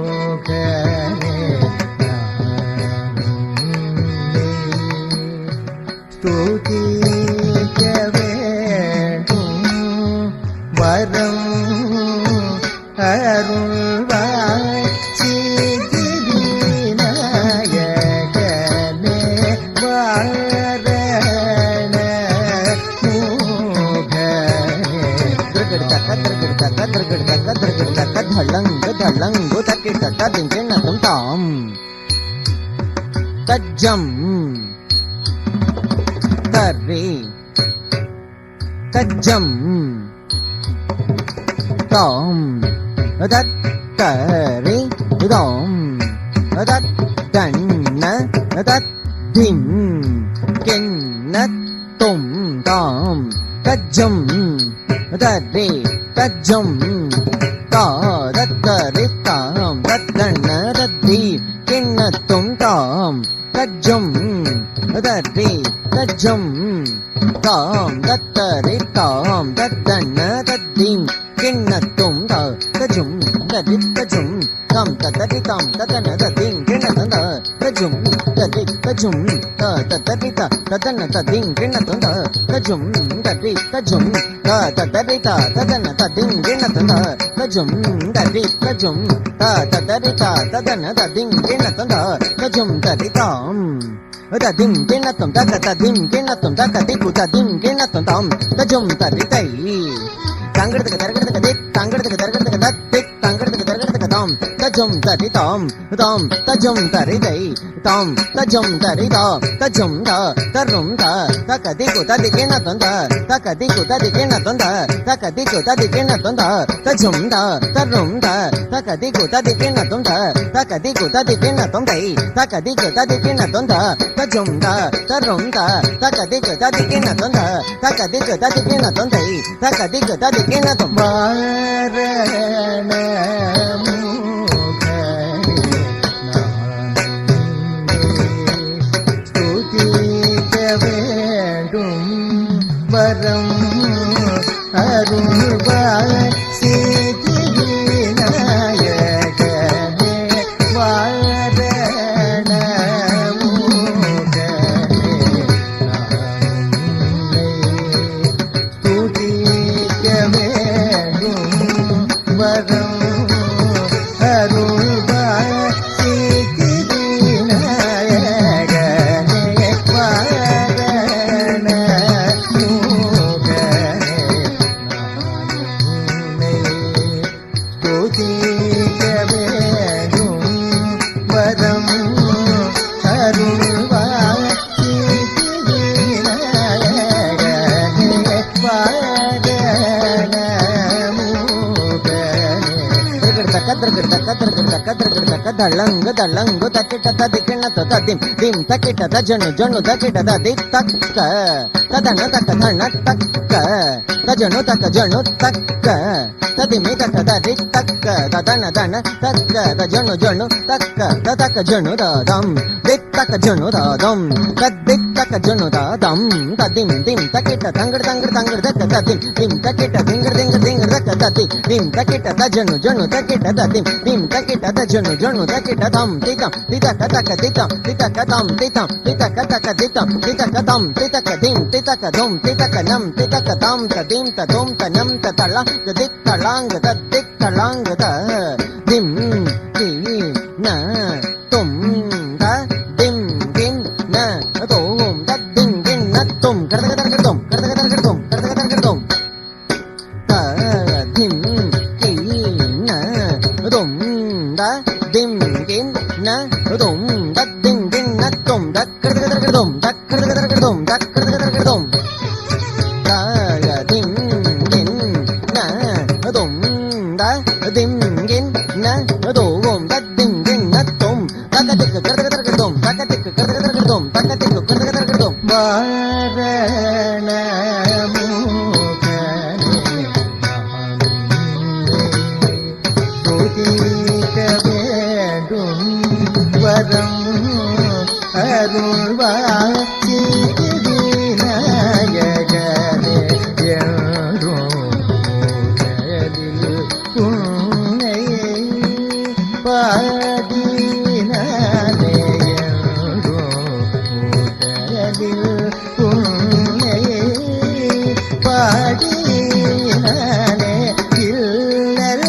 வாரணமுகனே ஸ்துதிக்க வேண்டும் வரம் அருள்வாய் சித்திவிநாயகனே धलंग तकिट तदिंगे नतुम ताम तज्जम तर्रे तज्जम ताम तत् तरे ताम तत् दन्न तत् धिम किन्न तुम ताम तज्जम तर्रे तज्जम தத்தரித்தாம் தத்தண்ண தத்தி கிண்ணத்தும் தாம் தஜ்ஜம் தத்தி தஜ்ஜம் தாம் தத்தரி தாம் தத்தன்ன தத்தீம் கிண்ணத்தும் தஜும் தஜும் தாம் தத்தரி தாம் தத்தன தத்தீம் கிண்ணத்தும் தஜும் தஜும் தத்தரி தத்தன தத்தீம் கிண்ணத்தும் தஜும் தஜும் தத்தரி தத்தன தத்தீம் கிண்ணத்தும் தஜும் தஜும் தத்தரி தத்தன தத்தீம் கிண்ணத்தும் தஜும் தரிதாம் ததிம் கிண்ணத்தும் ததிம் கிண்ணத்தும் ததிகு ததிம் கிண்ணத்தும் தாம் தஜும் தரிதை தங்கடத்துக்கு தரகடத்துக்கு திக் தங்கடத்துக்கு தரகடத்துக்கு தத்திக் தங்கடத்துக்கு தரகடத்துக்கு தாம் தஜும் தரிதாம் தாம் தஜும் தரிதை தாம் தஜும் தரிதா தஜும் தரும் தகதிகு ததிகிண்ணத்தும் தகதிகு ததிகிண்ணத்தும் தகதிகு ததிகிண்ணத்தும் தஜும் தரும் தகதிகு ததிகிண்ணத்தும் தகதிகு ததிகிண்ணத்தும் தை தகதிகு ததிகிண்ணத்தும் தஜும் தரும் தகதிகு ததிகிண்ணத்தும் தகதிகு ததிகிண்ணத்தும் தை தகதிகு ததிகிண்ணத்தும் வரம் அருள்வாய் சிதிவிநாயகனே வாரணமுகனே துதிக்க வேண்டும் வரம் அருள்வாய் சிதிவிநாயகனே தளங்கு தளங்கு தக்கிட்ட ததிக்கிண்ணத்து ததிம் திம் தக்கிட்ட தஜனு ஜனு தக்கிட்ட ததி தக்க ததன தக்க தன தக்க தஜனு தக்க ஜனு தக்க ததிமி தக்க ததி தக்க ததன தன தக்க தஜனு ஜனு தக்க ததக்க ஜனு ததம் தித்தக்க ஜனு ததம் தத்தித்தக்க ஜனு ததம் ததிம் திம் தக்கிட்ட தங்கட தங்கட தங்கட தக்க ததிம் திம் தக்கிட்ட திங்கட திங்கட திங்கட தக்க ததி திம் தக்கிட்ட தஜனு ஜனு தக்கிட்ட ததிம் திம் தக்கிட்ட தஜனு ஜனு தக்கிட்ட தம் திதம் திதக்க தக்க திதம் திதக்க தம் திதம் திதக்க தக்க திதம் திதக்க தம் திதக்க திம் திதக்க தும் திதக்க நம் திதக்க தம் ததிம் ததும் தனம் ததள கதிக் தளாங்க ததிக் தளாங்க த திம் தி ந தும் த திம் கின் ந தோம் ததிம் கின் ந தும் கடதகதகதும் கடதகதகதும் கடதகதகதும் த திம் கி ந தும் த திம் கின் ந தும் ததிம் கின் ந தும் தக்கடதகதகதும் தக்கடதகதகதும் தக்கடதகதகதும் த திம் கின் ந தும் த திம் கின் ந தோம் ததிம் கின் ந தும் தக்கதிக்கு கடதகதகதும் தக்கதிக்கு கடதகதகதும் தக்கதிக்கு கடதகதகதும் வாரணமுகனே துதிக்க வேண்டும் வரம் அருள்வாய் சிதிவிநாயகனே என்றும் முதலில் உன்னை பாடினானே என்றும் முதலில் உன்னை பாடினானே இல்லல்களை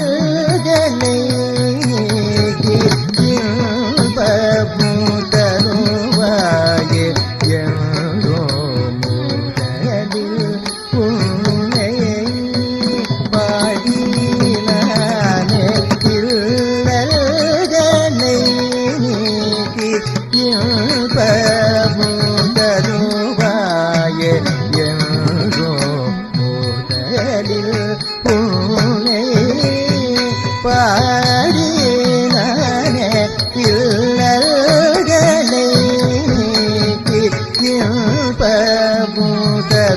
இன்பமுதருவாயே என்றும் முதலில் உன்னை பாடினானே இல்லல்களை இன்பமுதருவாயே என்றும் முதலில் உன்னை பாடினானே இல்லல்களை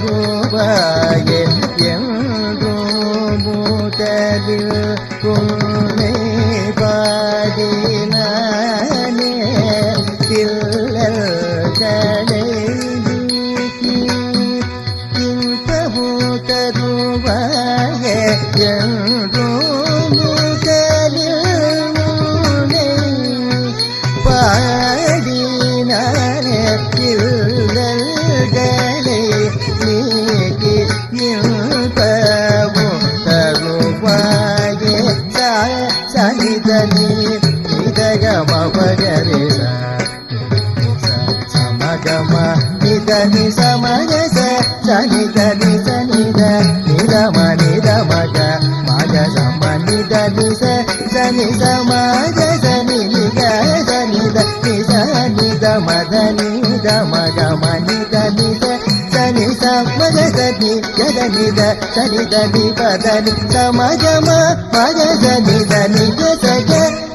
இன்பமுதருவாயே என்றும் முதலில் உன்னை பாடினானே இல்லல்களை பாடினானே இல்லல்களை நீக்கி இன்பமும் தருவாயே சனிதனி இதகமபகரிச సమగమ నిదని సమగస సనిదని సనిద నిదమ నిదమగ మగ సమ నిదని సని సమగ సని నిగ సనిద నిస నిద మద నిద మగ మనిదని సని సమగ సని గద నిద సనిద నిపదని సమగమ మగ సనిద నిగ సగ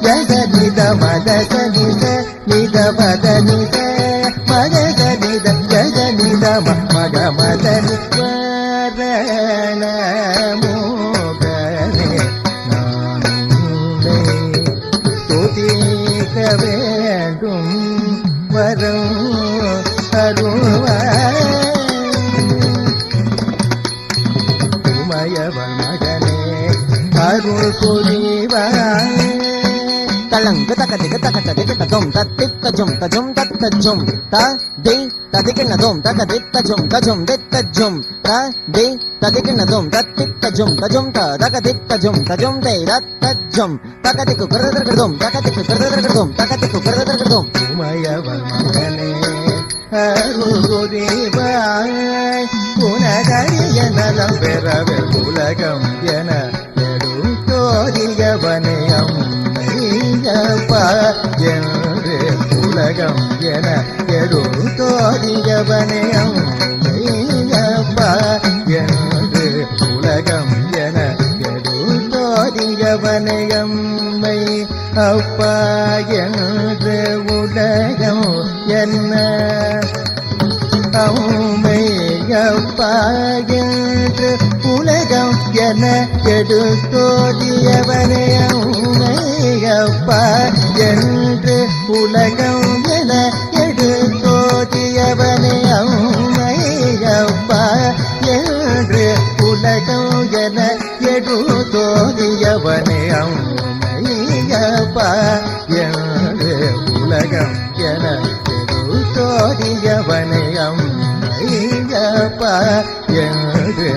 గద నిద మద సనిద నిద పద నిద మగనిద జగనిద మగ మదని వరణముగనే நானே துதிக்க வேண்டும் வரும் அருள்வாய் உமையவன் மகனே அருள் புரிவாய் தளங்கு தகதிக தகதிக தஜும் தத்தித்த ஜும் தஜும் தத்த ஜும் த தி ததிகினதும் தகதித்த ஜும் தஜும் தித்த ஜும் த தி ததிகினதும் தத்தித்த ஜும் தஜும் த தகதித்த ஜும் தஜும் தே ரத்த ஜும் தகதிக்கு கருதர்கதும் தகதிக்கு கருதர்கதும் தகதிக்கு கருதர்கதும் உமையவன் மகனே அருள் புரிவாய் உனதறிய நலம் பெறவே உலகம் என எடுத்தோரியவனையம் என்று உலகம் என எடுத்தோரியவனையம் என்று உலகம் என எடுத்தோரியவனையம்மை அப்பா என்று உலகம் என்ன அம்மை அப்பா என்று உலகம் என எடுத்தோடியவனே அம்மையப்பா என்று உலகம் என எடுத்தோடியவனே அம்மையப்பா என்று உலகம் என எடுத்தோடியவனே அம்மையப்பா என்று உலகம் என எடுத்தோடியவனே அம்மையப்பா என்று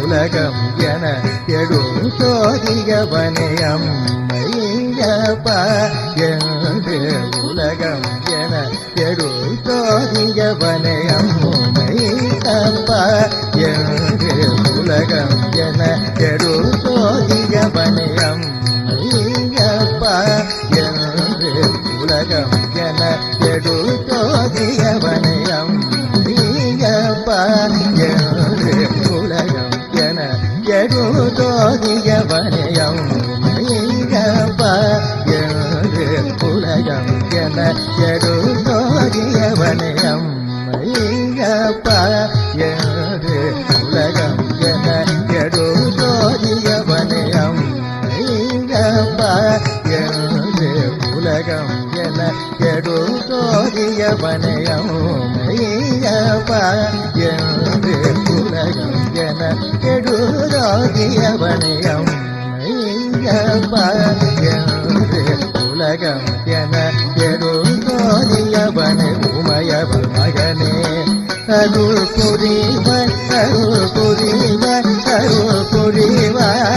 உலகம் என எடுத்தோடியவனே அம்மையப்பா என்று உலகம் என எடுத்தோடியவனே அம்மையப்பா என்று உலகம் என எடுத்தோடியவனே அம்மையப்பா என்று உலகம் என எடுத்தோடியவனே அம்மையப்பா என்று உலகம் என எடுத்தோடியவனே அம்மையப்பா என்று உலகம் என எடுத்தோடியவனே அம்மையப்பா என்று உலகம் என எடுத்தோடியவனே அம்மையப்பா என்று உலகம் என எடுத்தோடியவனே அம்மையப்பா என்று உலகம் என எடுத்தோடியவனே அம்மையப்பா என்று உலகம் என எடுத்தோடியவனே உமையவன் மகனே அருள் புரிவாய் அருள் புரிவாய் அருள் புரிவாய்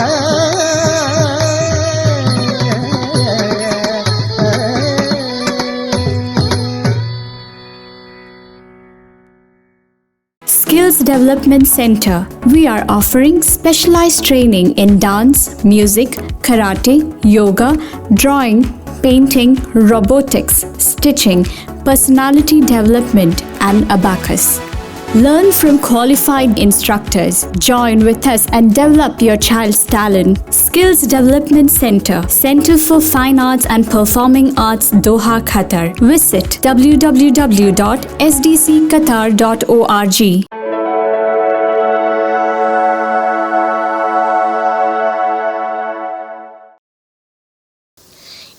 Skills Development Center. We are offering specialized training in dance, music, karate, yoga, drawing, painting, robotics, stitching, personality development, and abacus. Learn from qualified instructors. Join with us and develop your child's talent. Skills Development Center, Center for Fine Arts and Performing Arts, Doha, Qatar. Visit www.sdcqatar.org.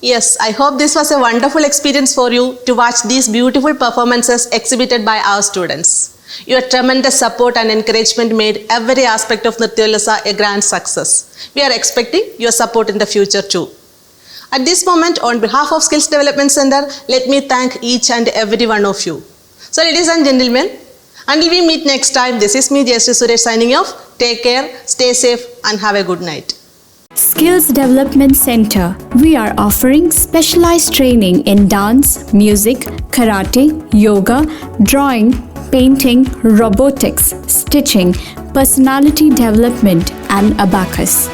Yes, I hope this was a wonderful experience for you to watch these beautiful performances exhibited by our students. Your tremendous support and encouragement made every aspect of Nrityolasa a grand success. We are expecting your support in the future too. At this moment, on behalf of Skills Development Center, let me thank each and every one of you. So ladies and gentlemen, until we meet next time, this is me, Jayashree Suresh, signing off. Take care, stay safe and have a good night. Skills Development Center. We are offering specialized training in dance, music, karate, yoga, drawing, painting, robotics, stitching, personality development, and abacus.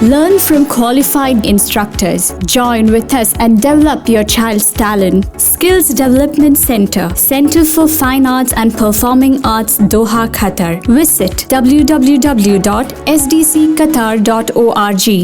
Learn from qualified instructors. Join with us and develop your child's talent. Skills Development Center, Center for Fine Arts and Performing Arts, Doha, Qatar. Visit www.sdcqatar.org.